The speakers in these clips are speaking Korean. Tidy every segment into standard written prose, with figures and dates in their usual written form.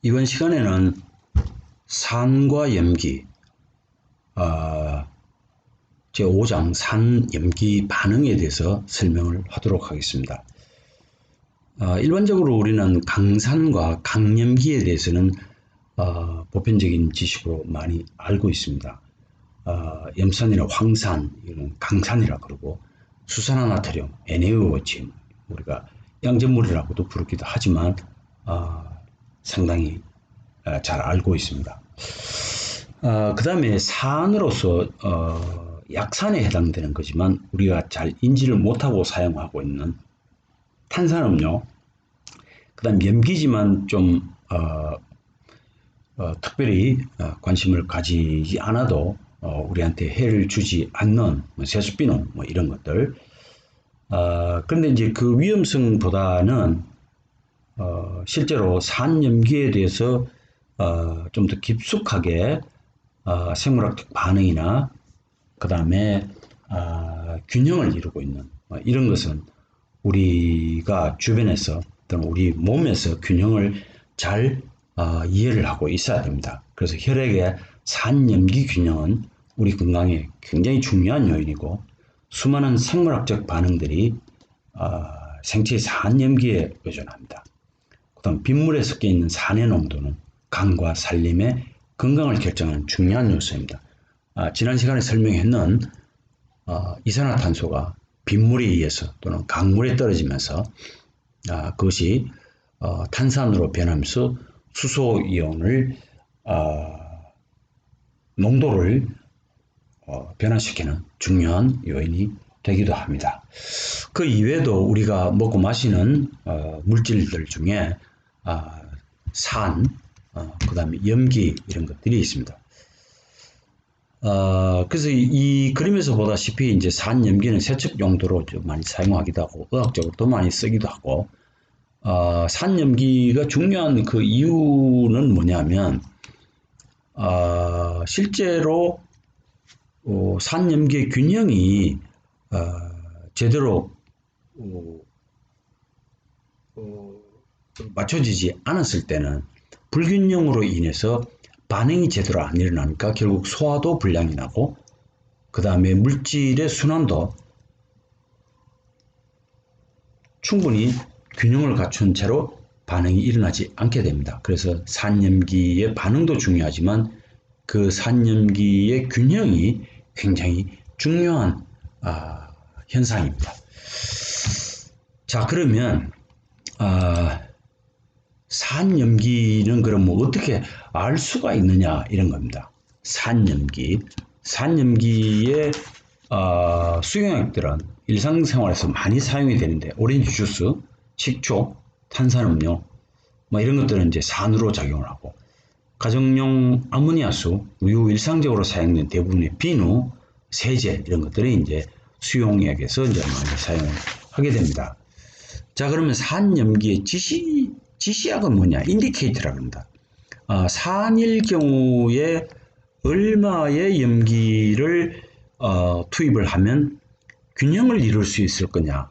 이번 시간에는 산과 염기, 제5장 산염기 반응에 대해서 설명을 하도록 하겠습니다. 일반적으로 우리는 강산과 강염기에 대해서는 보편적인 지식으로 많이 알고 있습니다. 염산이나 황산, 이런 강산이라 그러고, 수산화나트륨, NaOH, 우리가 양전물이라고도 부르기도 하지만 상당히 잘 알고 있습니다. 그 다음에 산으로서 약산에 해당되는 거지만 우리가 잘 인지를 못하고 사용하고 있는 탄산음료, 그 다음 염기지만 좀 특별히 관심을 가지지 않아도 우리한테 해를 주지 않는 세수비누 이런 것들. 그런데 이제 그 위험성보다는 실제로 산염기에 대해서 좀 더 깊숙하게 생물학적 반응이나 그 다음에 균형을 이루고 있는 이런 것은 우리가 주변에서 또는 우리 몸에서 균형을 잘 이해를 하고 있어야 됩니다. 그래서 혈액의 산염기 균형은 우리 건강에 굉장히 중요한 요인이고, 수많은 생물학적 반응들이 생체의 산염기에 의존합니다. 그 다음 빗물에 섞여 있는 산의 농도는 간과 살림의 건강을 결정하는 중요한 요소입니다. 지난 시간에 설명했는 이산화탄소가 빗물에 의해서 또는 강물에 떨어지면서 그것이 탄산으로 변하면서 수소이온을 농도를 변화시키는 중요한 요인이 되기도 합니다. 그 이외에도 우리가 먹고 마시는 물질들 중에 산, 그 다음에 염기 이런 것들이 있습니다. 그래서 이 그림에서 보다시피 이제 산염기는 세척 용도로 좀 많이 사용하기도 하고 의학적으로도 많이 쓰기도 하고, 산염기가 중요한 그 이유는 뭐냐면 실제로 산염기의 균형이 제대로 맞춰지지 않았을 때는 불균형으로 인해서 반응이 제대로 안 일어나니까 결국 소화도 불량이 나고, 그 다음에 물질의 순환도 충분히 균형을 갖춘 채로 반응이 일어나지 않게 됩니다. 그래서 산염기의 반응도 중요하지만 그 산염기의 균형이 굉장히 중요한 현상입니다. 자, 그러면 산염기는 그럼 뭐 어떻게 알 수가 있느냐 이런 겁니다. 산염기의 수용액들은 일상생활에서 많이 사용이 되는데, 오렌지 주스, 식초, 탄산음료 뭐 이런 것들은 이제 산으로 작용을 하고, 가정용 아모니아수, 우유, 일상적으로 사용된 대부분의 비누, 세제 이런 것들이 이제 수용액에서 이제 많이 사용을 하게 됩니다. 자, 그러면 산염기의 지시약은 뭐냐? 인디케이터라고 합니다. 산일 경우에 얼마의 염기를 투입을 하면 균형을 이룰 수 있을 거냐,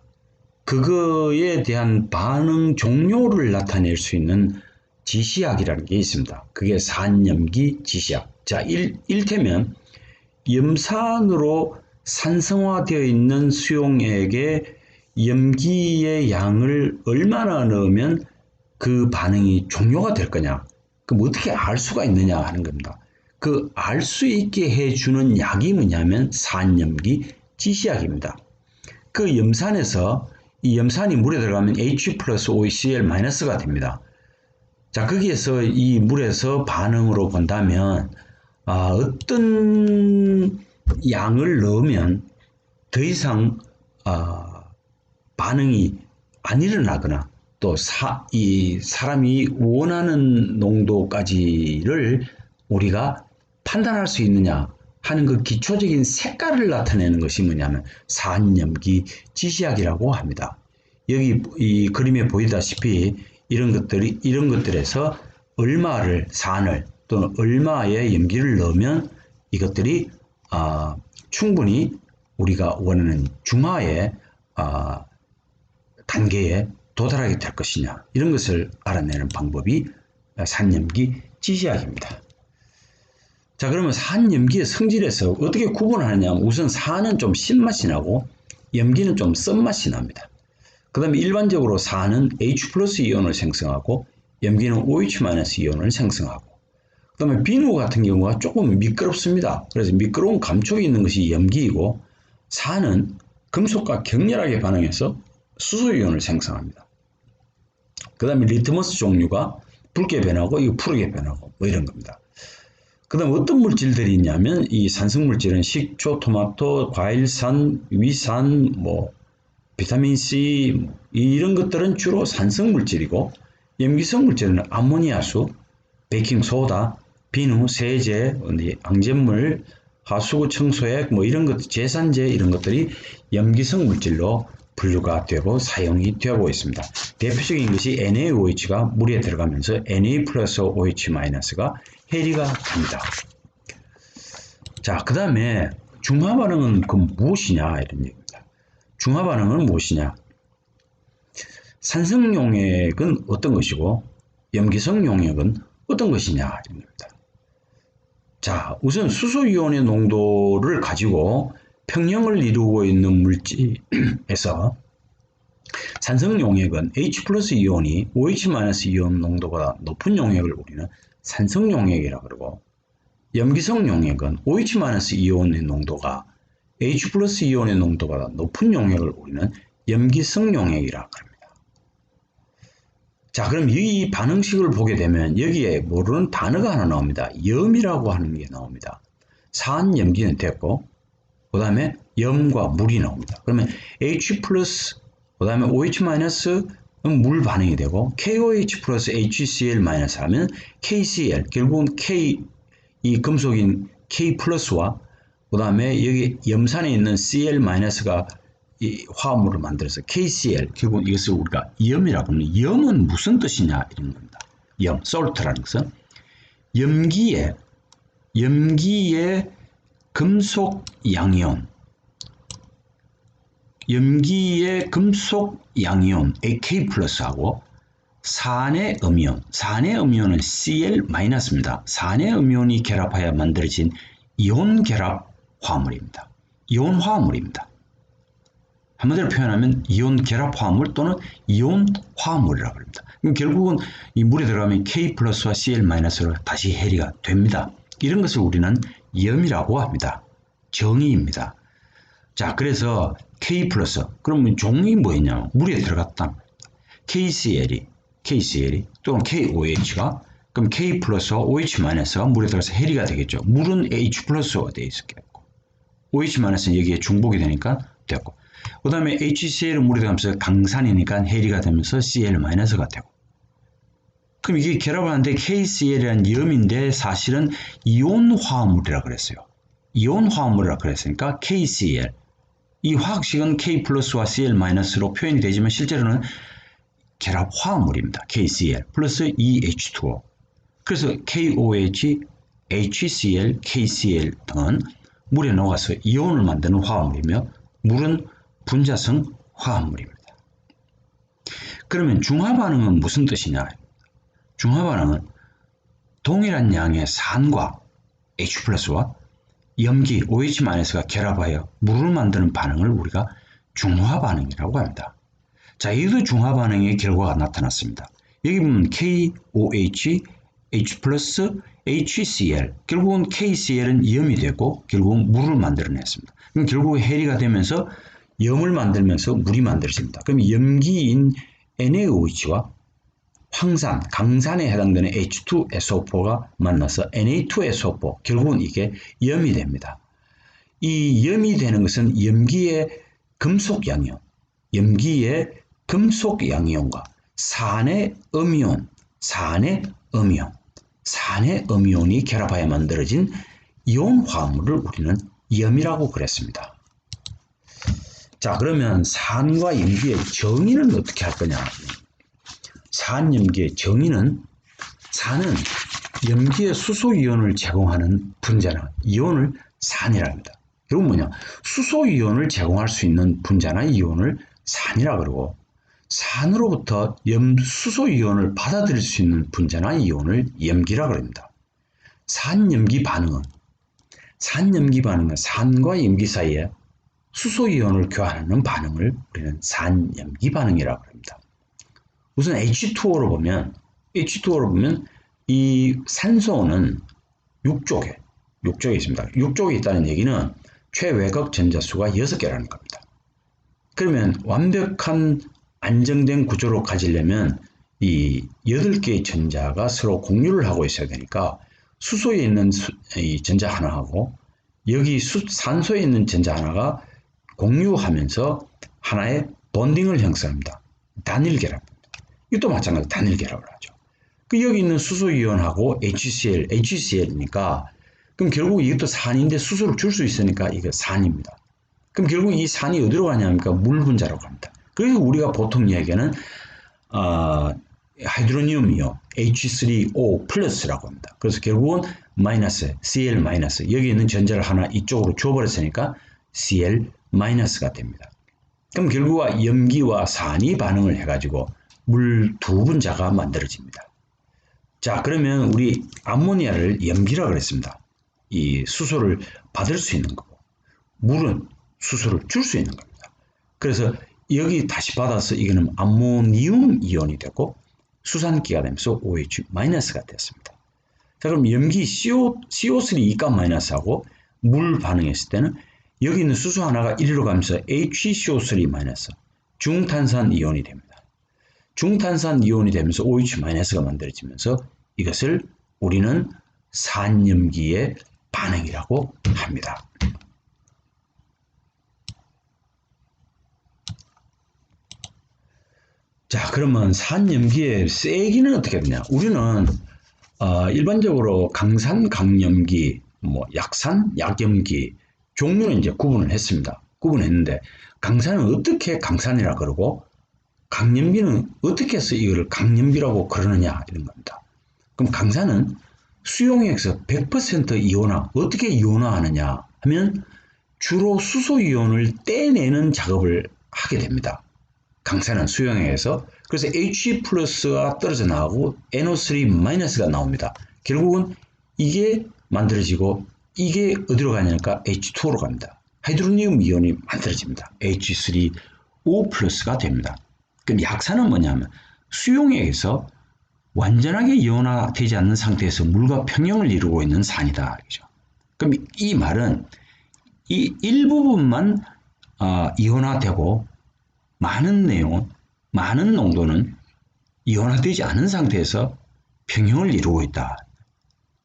그거에 대한 반응 종료를 나타낼 수 있는 지시약이라는 게 있습니다. 그게 산염기 지시약. 자, 일테면 염산으로 산성화되어 있는 수용액에 염기의 양을 얼마나 넣으면 그 반응이 종료가 될 거냐, 그럼 어떻게 알 수가 있느냐 하는 겁니다. 그 알 수 있게 해주는 약이 뭐냐면 산염기 지시약입니다. 그 염산에서 이 염산이 물에 들어가면 H 플러스 OCl-가 됩니다. 자, 거기에서 이 물에서 반응으로 본다면 어떤 양을 넣으면 더 이상 반응이 안 일어나거나 또 이 사람이 원하는 농도까지를 우리가 판단할 수 있느냐 하는 그 기초적인 색깔을 나타내는 것이 뭐냐면 산염기 지시약이라고 합니다. 여기 이 그림에 보이다시피 이런 것들에서 얼마를 산을 또는 얼마의 염기를 넣으면 이것들이 충분히 우리가 원하는 중화의 단계에 도달하게 될 것이냐, 이런 것을 알아내는 방법이 산염기 지시약입니다. 자, 그러면 산염기의 성질에서 어떻게 구분하느냐? 우선 산은 좀 신맛이 나고 염기는 좀 쓴맛이 납니다. 그 다음에 일반적으로 산은 H 플러스 이온을 생성하고 염기는 OH 마이너스 이온을 생성하고, 그 다음에 비누 같은 경우가 조금 미끄럽습니다. 그래서 미끄러운 감촉이 있는 것이 염기이고, 산은 금속과 격렬하게 반응해서 수소 이온을 생성합니다. 그 다음에 리트머스 종류가 붉게 변하고 이거 푸르게 변하고 뭐 이런 겁니다. 그 다음 어떤 물질들이 있냐면 이 산성 물질은 식초, 토마토, 과일산, 위산, 비타민C 이런 것들은 주로 산성 물질이고, 염기성 물질은 아모니아수, 베이킹소다, 비누, 세제, 방제물, 하수구 청소액 이런 것, 제산제 이런 것들이 염기성 물질로 분류가 되고 사용이 되고 있습니다. 대표적인 것이 NaOH가 물에 들어가면서 Na 플러스 OH 마이너스가 해리가 됩니다. 자, 그 다음에 중화반응은 무엇이냐 이런 얘기입니다. 중화반응은 무엇이냐? 산성 용액은 어떤 것이고 염기성 용액은 어떤 것이냐 이런 겁니다. 자, 우선 수소이온의 농도를 가지고 평형을 이루고 있는 물질에서 산성 용액은 H 플러스 이온이 OH 마이너스 이온 농도보다 높은 용액을 우리는 산성 용액이라 그러고, 염기성 용액은 OH 마이너스 이온의 농도가 H 플러스 이온의 농도보다 높은 용액을 우리는 염기성 용액이라 합니다. 자, 그럼 이 반응식을 보게 되면 여기에 모르는 단어가 하나 나옵니다. 염이라고 하는 게 나옵니다. 산염기는 됐고, 그 다음에 염과 물이 나옵니다. 그러면 H 플러스, 그 다음에 OH 마이너스 물 반응이 되고, KOH 플러스 HCl 마이너스 하면 KCl, 결국은 K, 이 금속인 K 플러스와 그 다음에 여기 염산에 있는 Cl 마이너스가 이 화합물을 만들어서 KCl, 결국 이것을 우리가 염이라고 합니다. 염은 무슨 뜻이냐 이런 겁니다. 염, salt라는 것은 염기의 금속 양이온, 염기의 금속 양이온 AK 플러스하고 산의 음이온, 산의 음이온은 Cl 마이너스입니다. 산의 음이온이 결합하여 만들어진 이온 결합 화합물입니다. 이온 화합물입니다. 한마디로 표현하면 이온 결합 화합물 또는 이온 화합물이라고 합니다. 그럼 결국은 이 물에 들어가면 K 플러스와 Cl 마이너스로 다시 해리가 됩니다. 이런 것을 우리는 염이라고 합니다. 정의입니다. 자, 그래서 K 플러스, 그러면 종이 뭐였냐? 물에 들어갔다. KCl이 또는 KOH가, 그럼 K 플러스와 OH 마이너스가 물에 들어가서 해리가 되겠죠. 물은 H 플러스가 되어 있었겠고, OH 마이너스는 여기에 중복이 되니까 됐고, 그 다음에 HCl은 물에 들어가면서 강산이니까 해리가 되면서 Cl 마이너스가 되고, 그럼 이게 결합을 하는데 KCl이라는 염인데 사실은 이온 화합물이라고 그랬어요. 이온 화합물이라고 그랬으니까 KCl, 이 화학식은 K 플러스와 Cl 마이너스로 표현이 되지만 실제로는 결합 화합물입니다. KCl 플러스 EH2O. 그래서 KOH, HCl, KCl 등은 물에 녹아서 이온을 만드는 화합물이며 물은 분자성 화합물입니다. 그러면 중화반응은 무슨 뜻이냐? 중화반응은 동일한 양의 산과 H 플러스와 염기 OH-가 결합하여 물을 만드는 반응을 우리가 중화반응이라고 합니다. 자, 이도 중화반응의 결과가 나타났습니다. 여기 보면 KOH, H 플러스, HCl, 결국은 KCl은 염이 되고 결국은 물을 만들어냈습니다. 그럼 결국 해리가 되면서 염을 만들면서 물이 만들어집니다. 그럼 염기인 NaOH와 황산, 강산에 해당되는 H2SO4가 만나서 Na2SO4, 결국은 이게 염이 됩니다. 이 염이 되는 것은 염기의 금속 양이온, 산의 음이온, 산의 음이온이 결합하여 만들어진 이온 화합물을 우리는 염이라고 그랬습니다. 자, 그러면 산과 염기의 정의는 어떻게 할 거냐? 산염기의 정의는, 산은 염기의 수소이온을 제공하는 분자나 이온을 산이라 합니다. 결국 뭐냐? 수소이온을 제공할 수 있는 분자나 이온을 산이라 그러고, 산으로부터 수소이온을 받아들일 수 있는 분자나 이온을 염기라고 합니다. 산염기 반응은 산과 염기 사이에 수소이온을 교환하는 반응을 우리는 산염기 반응이라고 합니다. 우선 H2O로 보면 이 산소는 6쪽에 있습니다. 6쪽에 있다는 얘기는 최외곽 전자수가 6개라는 겁니다. 그러면 완벽한 안정된 구조로 가지려면 이 8개의 전자가 서로 공유를 하고 있어야 되니까 수소에 있는 이 전자 하나하고 여기 산소에 있는 전자 하나가 공유하면서 하나의 본딩을 형성합니다. 단일계랍니다. 이것도 마찬가지로 단일계라고 하죠. 여기 있는 수소이온하고 HCl이니까 그럼 결국 이것도 산인데 수소를 줄 수 있으니까 이게 산입니다. 그럼 결국 이 산이 어디로 가냐니까 물 분자라고 합니다. 그래서 우리가 보통 이야기하는 하이드로니움 이온 H3O 플러스라고 합니다. 그래서 결국은 마이너스 Cl 마이너스 여기 있는 전자를 하나 이쪽으로 줘버렸으니까 Cl 마이너스가 됩니다. 그럼 결국 염기와 산이 반응을 해가지고 물 두 분자가 만들어집니다. 자, 그러면 우리 암모니아를 염기라고 그랬습니다. 이 수소를 받을 수 있는 거고 물은 수소를 줄 수 있는 겁니다. 그래서 여기 다시 받아서 이거는 암모니움 이온이 되고 수산기가 되면서 OH-가 됐습니다. 자, 그럼 염기 CO3 이가 마이너스하고 물 반응했을 때는 여기 있는 수소 하나가 이리로 가면서 HCO3- 중탄산 이온이 됩니다. 중탄산 이온이 되면서 OH-가 만들어지면서 이것을 우리는 산염기의 반응이라고 합니다. 자, 그러면 산염기의 세기는 어떻게 되냐? 우리는 일반적으로 강산, 강염기, 약산, 약염기 종류는 이제 구분을 했습니다. 구분했는데 강산은 어떻게 강산이라 그러고 강염기는 어떻게 해서 이거를 강염기라고 그러느냐 이런 겁니다. 그럼 강산은 수용액에서 100% 이온화, 어떻게 이온화하느냐 하면 주로 수소이온을 떼내는 작업을 하게 됩니다. 강산은 수용액에서 그래서 H+가 떨어져 나오고 NO3-가 나옵니다. 결국은 이게 만들어지고 이게 어디로 가냐니까 H2O로 갑니다. 하이드로니움 이온이 만들어집니다. H3O+가 됩니다. 그럼 약산은 뭐냐면 수용액에서 완전하게 이온화되지 않는 상태에서 물과 평형을 이루고 있는 산이다. 그죠? 그럼 이 말은 이 일부분만 이온화되고 많은 내용은 많은 농도는 이온화되지 않은 상태에서 평형을 이루고 있다.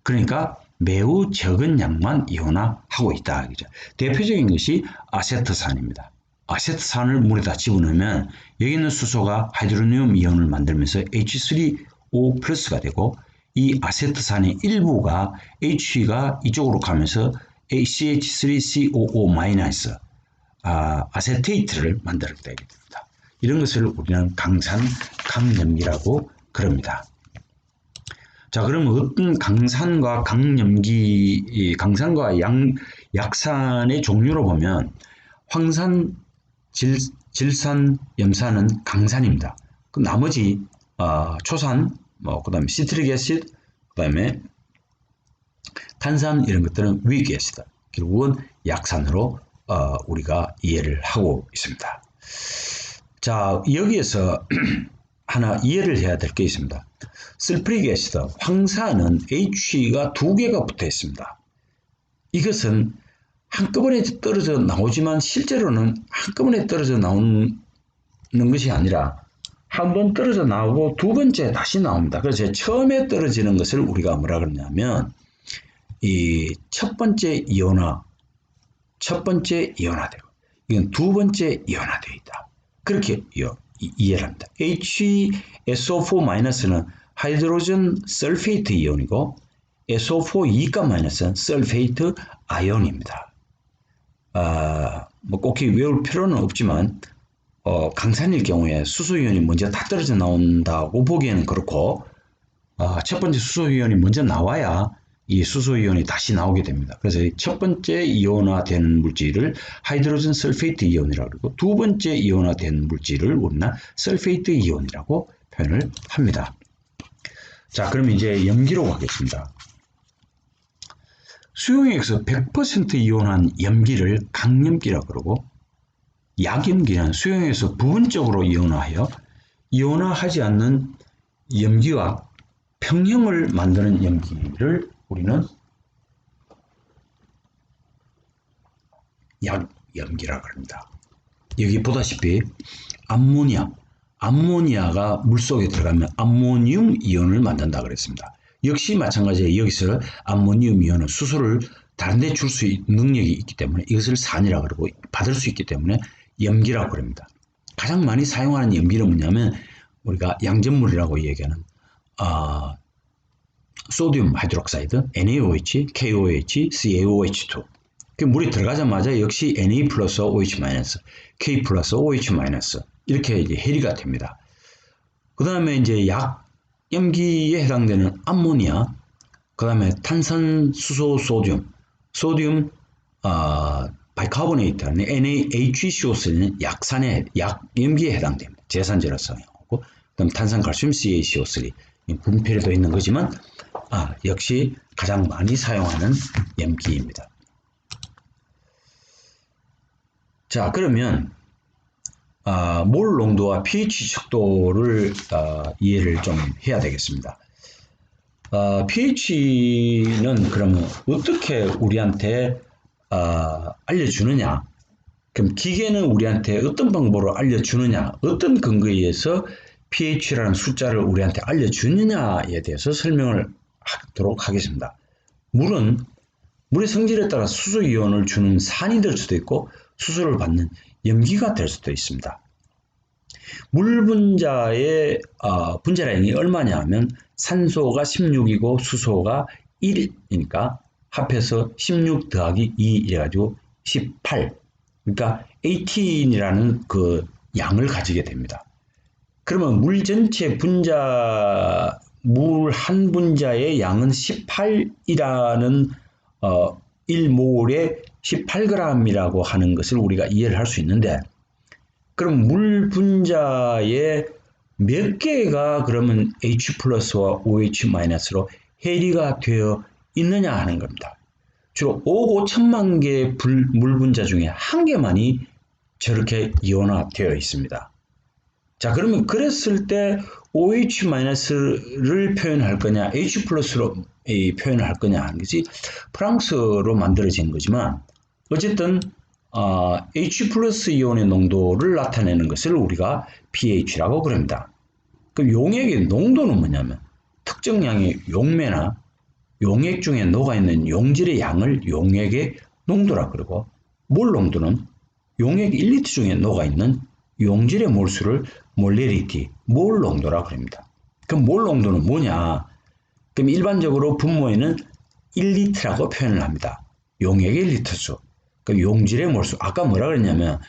그러니까 매우 적은 양만 이온화하고 있다. 그죠? 대표적인 것이 아세트산입니다. 아세트산을 물에다 집어넣으면 여기 있는 수소가 하이드로니움 이온을 만들면서 H3O+가 되고 이 아세트산의 일부가 H가 이쪽으로 가면서 CH3COO- 아세테이트를 만들게 됩니다. 이런 것을 우리는 강산, 강염기라고 그럽니다. 자, 그러면 어떤 강산과 강염기, 강산과 약산의 종류로 보면 황산, 질산, 염산은 강산입니다. 그럼 나머지 초산, 그다음에 시트릭 애시드, 그다음에 탄산 이런 것들은 위ik 애시드. 결국은 약산으로 우리가 이해를 하고 있습니다. 자, 여기에서 하나 이해를 해야 될 게 있습니다. 설프릭 애시드, 황산은 H가 2개가 붙어 있습니다. 이것은 한꺼번에 떨어져 나오지만 실제로는 한꺼번에 떨어져 나오는 것이 아니라 한 번 떨어져 나오고 두 번째 다시 나옵니다. 그래서 처음에 떨어지는 것을 우리가 뭐라 그러냐면 이 첫 번째 이온화되고 이건 두 번째 이온화되어 있다. 그렇게 이해를 합니다. HSO4-는 하이드로젠 설페이트 이온이고 SO4-는 설페이트 아연입니다. 꼭 외울 필요는 없지만 강산일 경우에 수소이온이 먼저 다 떨어져 나온다고 보기에는 그렇고 첫 번째 수소이온이 먼저 나와야 이 수소이온이 다시 나오게 됩니다. 그래서 첫 번째 이온화된 물질을 하이드로전 설페이트 이온이라고 그러고 두 번째 이온화된 물질을 우리는 설페이트 이온이라고 표현을 합니다. 자, 그럼 이제 염기로 가겠습니다. 수용액에서 100% 이온한 염기를 강염기라고 그러고 약염기는 수용액에서 부분적으로 이온화하여 이온화하지 않는 염기와 평형을 만드는 염기를 우리는 약염기라고 합니다. 여기 보다시피 암모니아가 물속에 들어가면 암모니움 이온을 만든다 그랬습니다. 역시 마찬가지로 여기서 암모니움 이온은 수소를 다른 데 줄 수 있는 능력이 있기 때문에 이것을 산이라고 그러고 받을 수 있기 때문에 염기라고 그럽니다. 가장 많이 사용하는 염기는 뭐냐면 우리가 양전물이라고 얘기하는 소듐 하이드록사이드, NaOH, KOH, CaOH2. 그 물이 들어가자마자 역시 Na 플러스 OH 마이너스, K 플러스 OH 마이너스 이렇게 이제 해리가 됩니다. 그 다음에 이제 약염기에 해당되는 암모니아, 그 다음에 탄산수소 소듐 바이카보네이트는 NaHCO3는 약염기에 해당됩니다. 제산제로서 그 다음 탄산칼슘 CaCO3 분필에도 있는 거지만 역시 가장 많이 사용하는 염기입니다. 자, 그러면 몰 농도와 pH 척도를 이해를 좀 해야 되겠습니다. pH는 그러면 어떻게 우리한테 알려주느냐? 그럼 기계는 우리한테 어떤 방법으로 알려주느냐? 어떤 근거에 의해서 pH라는 숫자를 우리한테 알려주느냐에 대해서 설명을 하도록 하겠습니다. 물의 성질에 따라 수소이온을 주는 산이 될 수도 있고 수소를 받는 염기가 될 수도 있습니다. 물 분자의 분자량이 얼마냐 하면 산소가 16이고 수소가 1이니까 합해서 16 더하기 2 이래가지고 18. 그러니까 18이라는 그 양을 가지게 됩니다. 그러면 물 전체 분자, 물 한 분자의 양은 18이라는 1몰에 18g이라고 하는 것을 우리가 이해를 할 수 있는데, 그럼 물 분자의 몇 개가 그러면 H 플러스와 OH 마이너스로 해리가 되어 있느냐 하는 겁니다. 주로 5억 5천만 개의 물 분자 중에 한 개만이 저렇게 이온화되어 있습니다. 자, 그러면 그랬을 때 OH 마이너스를 표현할 거냐, H 플러스로 표현을 할 거냐 하는 것이 프랑스로 만들어진 거지만, 어쨌든 H 플러스 이온의 농도를 나타내는 것을 우리가 pH라고 그럽니다. 그럼 용액의 농도는 뭐냐면 특정량의 용매나 용액 중에 녹아있는 용질의 양을 용액의 농도라고 그러고, 몰 농도는 용액 1리터 중에 녹아있는 용질의 몰수를 몰레리티, 몰 농도라고 그럽니다. 그럼 몰 농도는 뭐냐? 그럼 일반적으로 분모에는 1리터라고 표현을 합니다. 용액의 1리터수. 그 용질의 몰수. 아까 뭐라 그랬냐면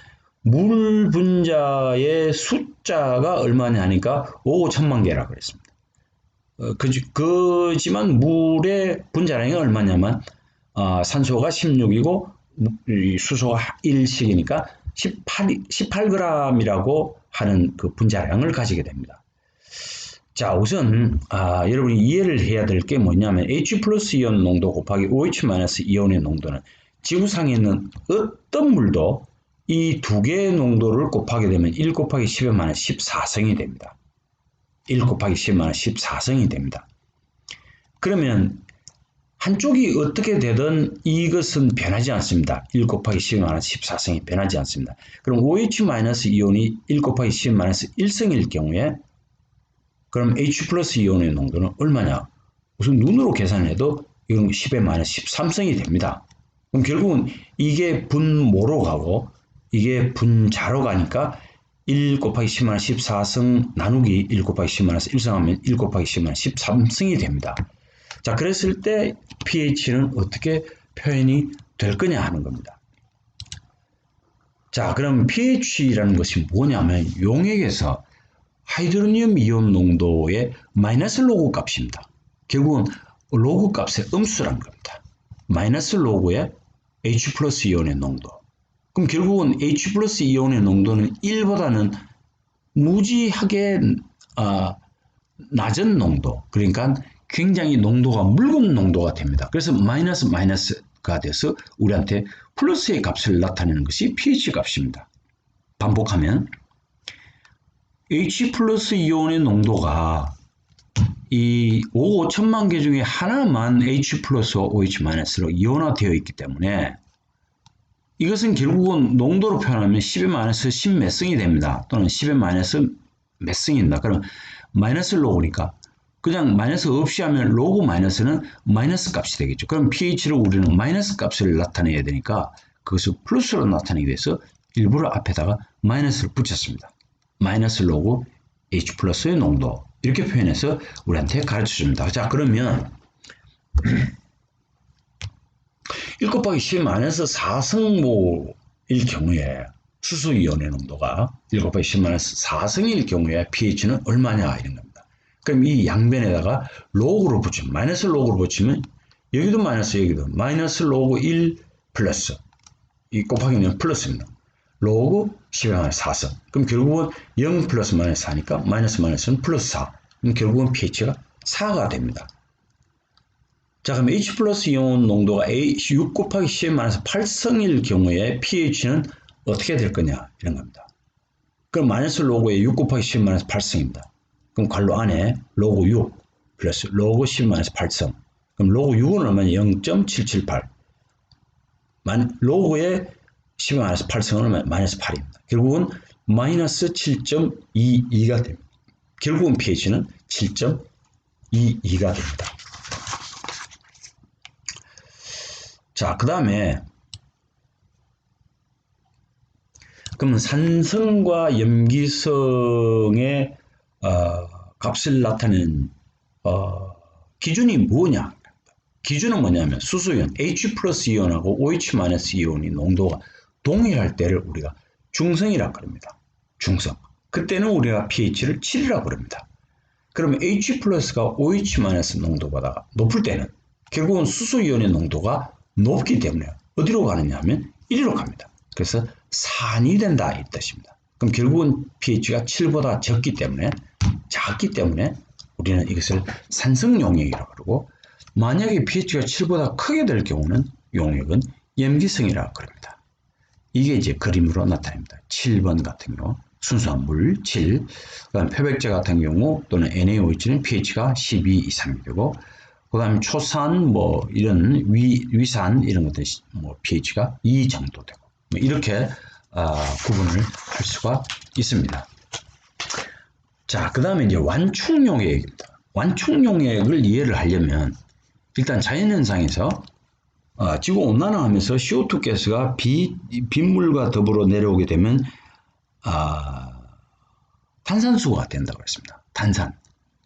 물 분자의 숫자가 얼마냐 하니까 5억 5천만 개라고 그랬습니다. 그지만 물의 분자량이 얼마냐면 산소가 16이고 수소가 1씩이니까 18g이라고 하는 그 분자량을 가지게 됩니다. 자, 우선 여러분이 이해를 해야 될 게 뭐냐면 H 플러스 이온 농도 곱하기 OH 마이너스 이온의 농도는 지구상에 있는 어떤 물도 이 두 개의 농도를 곱하게 되면 1 곱하기 10의 마이너스 14성이 됩니다. 1 곱하기 10의 마이너스 14성이 됩니다. 그러면 한쪽이 어떻게 되든 이것은 변하지 않습니다. 1 곱하기 10의 마이너스 14성이 변하지 않습니다. 그럼 OH 마이너스 이온이 1 곱하기 10의 마이너스 1성일 경우에 그럼 H 플러스 이온의 농도는 얼마냐? 우선 눈으로 계산해도 이건 10의 마이너스 13성이 됩니다. 그럼 결국은 이게 분모로 가고 이게 분자로 가니까 1 곱하기 10 마이너스 14성 나누기 1 곱하기 10 마이너스 1성 하면 1 곱하기 10 마이너스 13성이 됩니다. 자, 그랬을 때 pH는 어떻게 표현이 될 거냐 하는 겁니다. 자, 그럼 pH라는 것이 뭐냐면 용액에서 하이드로늄 이온 농도의 마이너스 로그 값입니다. 결국은 로그 값의 음수라는 겁니다. 마이너스 로그의 H 플러스 이온의 농도. 그럼 결국은 H 플러스 이온의 농도는 1보다는 무지하게 낮은 농도, 그러니까 굉장히 농도가 묽은 농도가 됩니다. 그래서 마이너스가 돼서 우리한테 플러스의 값을 나타내는 것이 pH 값입니다. 반복하면 H 플러스 이온의 농도가 이 5, 5천만 개 중에 하나만 H 플러스와 OH 마이너스로 이온화되어 있기 때문에 이것은 결국은 농도로 표현하면 10의 마이너스 10 몇 승이 됩니다. 또는 10의 마이너스 몇 승입니다. 그럼 마이너스 로그니까 그냥 마이너스 없이 하면 로그 마이너스는 마이너스 값이 되겠죠. 그럼 pH를 우리는 마이너스 값을 나타내야 되니까 그것을 플러스로 나타내기 위해서 일부러 앞에다가 마이너스를 붙였습니다. 마이너스 로그 H 플러스의 농도 이렇게 표현해서 우리한테 가르쳐줍니다. 자, 그러면 1 곱하기 10 마이너스 4승모일 경우에 수소이온의 농도가 1 곱하기 10 마이너스 4승일 경우에 pH는 얼마냐 이런 겁니다. 그럼 이 양변에다가 로그로 붙이면 마이너스 로그로 붙이면 여기도 마이너스 여기도 마이너스 로그 1 플러스 이 곱하기는 플러스입니다. 로그 10의 마이너스 4승. 그럼 결국은 0 플러스 마이너스 4니까 마이너스 마이너스는 플러스 4. 그럼 결국은 pH가 4가 됩니다. 자, 그럼 H 플러스 이온 농도가 6 곱하기 10의 마이너스 8승일 경우에 pH는 어떻게 될 거냐 이런 겁니다. 그럼 마이너스 로그에 6 곱하기 10의 마이너스 8승입니다. 그럼 괄호 안에 로그 6 플러스 로그 10의 마이너스 8승. 그럼 로그 6은 얼마냐? 0.778. 로그에 10의 마이너스 8승은 얼마냐? 마이너스 8입니다. 결국은 마이너스 7.22가 됩니다. 결국은 pH는 7.22가 됩니다. 자, 그 다음에 그러면 산성과 염기성의 값을 나타내는 기준이 뭐냐? 기준은 뭐냐면 수소이온 H 플러스 이온하고 OH 마이너스 이온이 농도가 동일할 때를 우리가 중성이라고 합니다. 중성. 그때는 우리가 pH를 7이라고 합니다. 그러면 H 플러스가 OH 마이너스 농도보다 높을 때는 결국은 수소이온의 농도가 높기 때문에 어디로 가느냐 하면 1위로 갑니다. 그래서 산이 된다 이 뜻입니다. 그럼 결국은 pH가 7보다 작기 때문에 우리는 이것을 산성 용액이라고 그러고 만약에 pH가 7보다 크게 될 경우는 용액은 염기성이라고 합니다. 이게 이제 그림으로 나타납니다. 7번 같은 경우 순수한 물 7, 그다음 표백제 같은 경우 또는 NaOH는 pH가 12 이상이 되고 그 다음에 초산, 이런 위산, 이런 것들, pH가 2 정도 되고, 이렇게, 구분을 할 수가 있습니다. 자, 그 다음에 이제 완충용액입니다. 완충용액을 이해를 하려면, 일단 자연현상에서, 지구온난화 하면서 CO2 가스가 빗물과 더불어 내려오게 되면, 탄산수소가 된다고 했습니다. 탄산.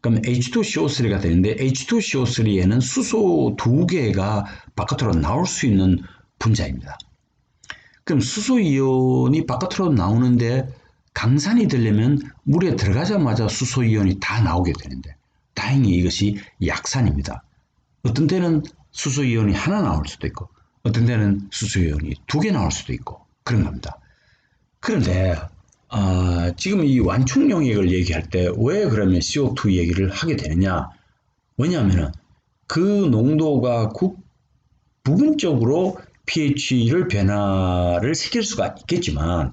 그럼 H2CO3가 되는데 H2CO3에는 수소 2개가 바깥으로 나올 수 있는 분자입니다. 그럼 수소이온이 바깥으로 나오는데 강산이 되려면 물에 들어가자마자 수소이온이 다 나오게 되는데 다행히 이것이 약산입니다. 어떤 때는 수소이온이 하나 나올 수도 있고 어떤 때는 수소이온이 2개 나올 수도 있고 그런 겁니다. 그런데 지금 이 완충용액을 얘기할 때 왜 그러면 CO2 얘기를 하게 되느냐? 왜냐하면 그 농도가 부분적으로 pH를 변화를 시킬 수가 있겠지만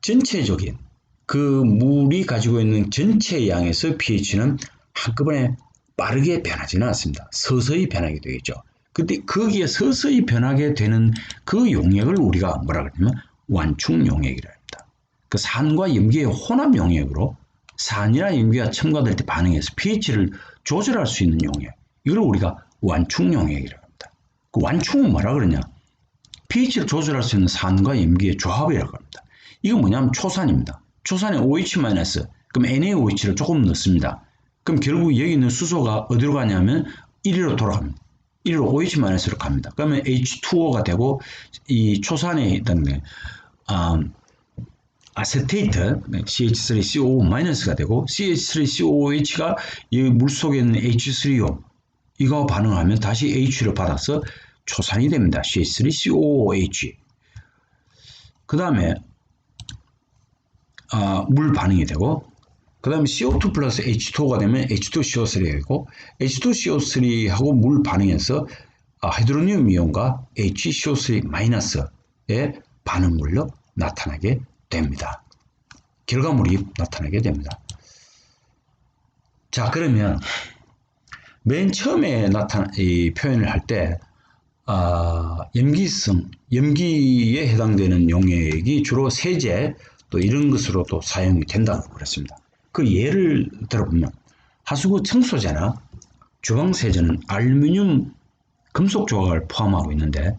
전체적인 그 물이 가지고 있는 전체 양에서 pH는 한꺼번에 빠르게 변하지는 않습니다. 서서히 변하게 되겠죠. 근데 거기에 서서히 변하게 되는 그 용액을 우리가 뭐라 그러냐면 완충용액이라 합니다. 그 산과 염기의 혼합 용액으로 산이나 염기가 첨가될 때 반응해서 pH를 조절할 수 있는 용액. 이걸 우리가 완충용액이라고 합니다. 그 완충은 뭐라 그러냐? pH를 조절할 수 있는 산과 염기의 조합이라고 합니다. 이건 뭐냐면 초산입니다. 초산에 OH-, 그럼 NaOH를 조금 넣습니다. 그럼 결국 여기 있는 수소가 어디로 가냐면 1위로 돌아갑니다. 1위로 OH-로 갑니다. 그러면 H2O가 되고 이 초산에 있던 아세테이트 CH3COO-가 되고 CH3COOH가 이 물 속에 있는 H3O 이거 반응하면 다시 H를 받아서 초산이 됩니다. CH3COOH. 그 다음에 물 반응이 되고, 그 다음에 CO2 플러스 H2O가 되면 H2CO3가 되고, H2CO3하고 물 반응해서 하이드로늄 이온과 HCO3 마이너스의 반응물로 나타나게 됩니다. 결과물이 나타나게 됩니다. 자, 그러면 맨 처음에 이 표현을 할 때 염기에 해당되는 용액이 주로 세제 또 이런 것으로 또 사용이 된다고 그랬습니다. 그 예를 들어보면 하수구 청소제나 주방 세제는 알루미늄 금속 조각을 포함하고 있는데,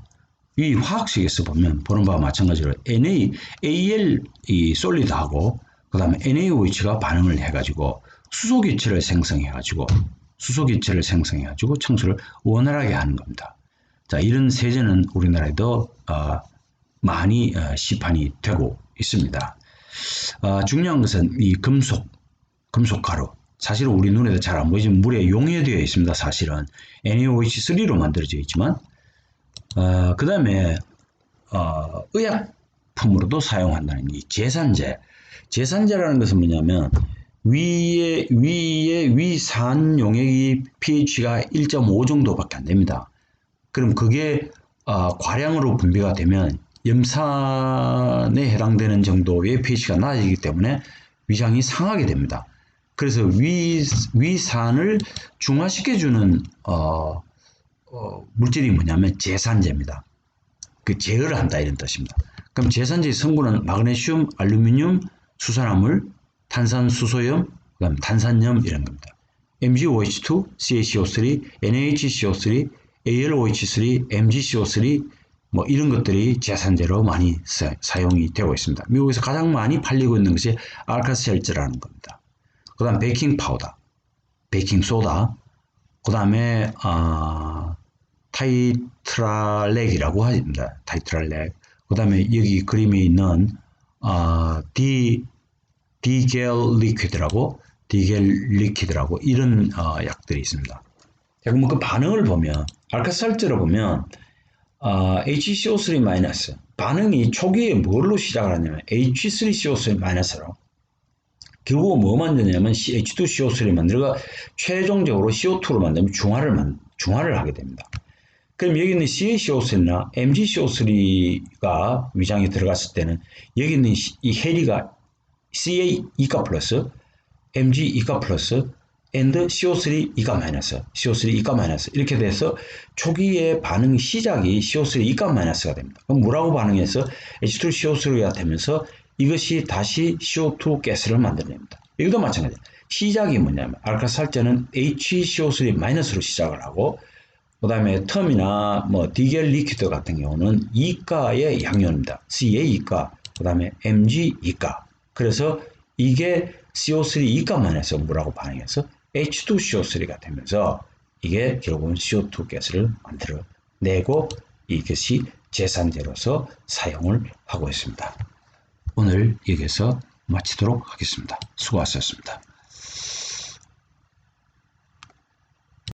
이 화학식에서 보는 바와 마찬가지로 AL 이 솔리드하고 그 다음에 NaOH가 반응을 해가지고 수소기체를 생성해가지고 청소를 원활하게 하는 겁니다. 자, 이런 세제는 우리나라에도 많이 시판이 되고 있습니다. 중요한 것은 이 금속 가루. 사실은 우리 눈에도 잘 안 보이지만 물에 용해되어 있습니다. 사실은 NaOH3로 만들어져 있지만, 그 다음에 의약품으로도 사용한다는 이 제산제라는 것은 뭐냐면 위에 위산 용액이 pH가 1.5 정도밖에 안 됩니다. 그럼 그게 과량으로 분비가 되면 염산에 해당되는 정도의 pH가 낮아지기 때문에 위장이 상하게 됩니다. 그래서 위산을 중화시켜주는 물질이 뭐냐면 제산제입니다. 그 제어를 한다 이런 뜻입니다. 그럼 제산제의 성분은 마그네슘, 알루미늄, 수산화물, 탄산수소염, 그다음 탄산염 이런 겁니다. MgOH2, CaCO3, NaHCO3, AlOH3, MgCO3 뭐 이런 것들이 제산제로 많이 사용이 되고 있습니다. 미국에서 가장 많이 팔리고 있는 것이 알카셀즈라는 겁니다. 그 다음 베이킹 파우더, 베이킹 소다, 그 다음에 타이트랄렉이라고 합니다. 타이트랄렉. 그 다음에 여기 그림에 있는 디겔리퀴드라고 이런 약들이 있습니다. 자, 그러면 그 반응을 보면 알카살제로 보면 HCO3- 반응이 초기에 뭘로 시작을 하냐면 H3CO3-로 결국 뭐 만드냐면 H2CO3를 만들고 최종적으로 CO2로 만들면 중화를 하게 됩니다. 그럼 여기 있는 CaCO3나 MgCO3가 위장에 들어갔을 때는 여기 있는 이 해리가 Ca2가 플러스, Mg2가 플러스, and CO3이가 마이너스, CO3이가 마이너스 이렇게 돼서 초기의 반응 시작이 CO3이가 마이너스가 됩니다. 그럼 물하고 반응해서 H2CO3가 되면서 이것이 다시 CO2 가스를 만들어냅니다. 이것도 마찬가지예요. 시작이 뭐냐면 알카살제는 HCO3- 로 시작을 하고, 그 다음에 텀이나 뭐 디겔 리퀴드 같은 경우는 2가의 양이온입니다. Ca2가, 그 다음에 Mg2가. 그래서 이게 CO3- 물하고 반응해서 H2CO3가 되면서 이게 결국은 CO2 가스를 만들어내고 이것이 제산제로서 사용을 하고 있습니다. 오늘 여기서 마치도록 하겠습니다. 수고하셨습니다.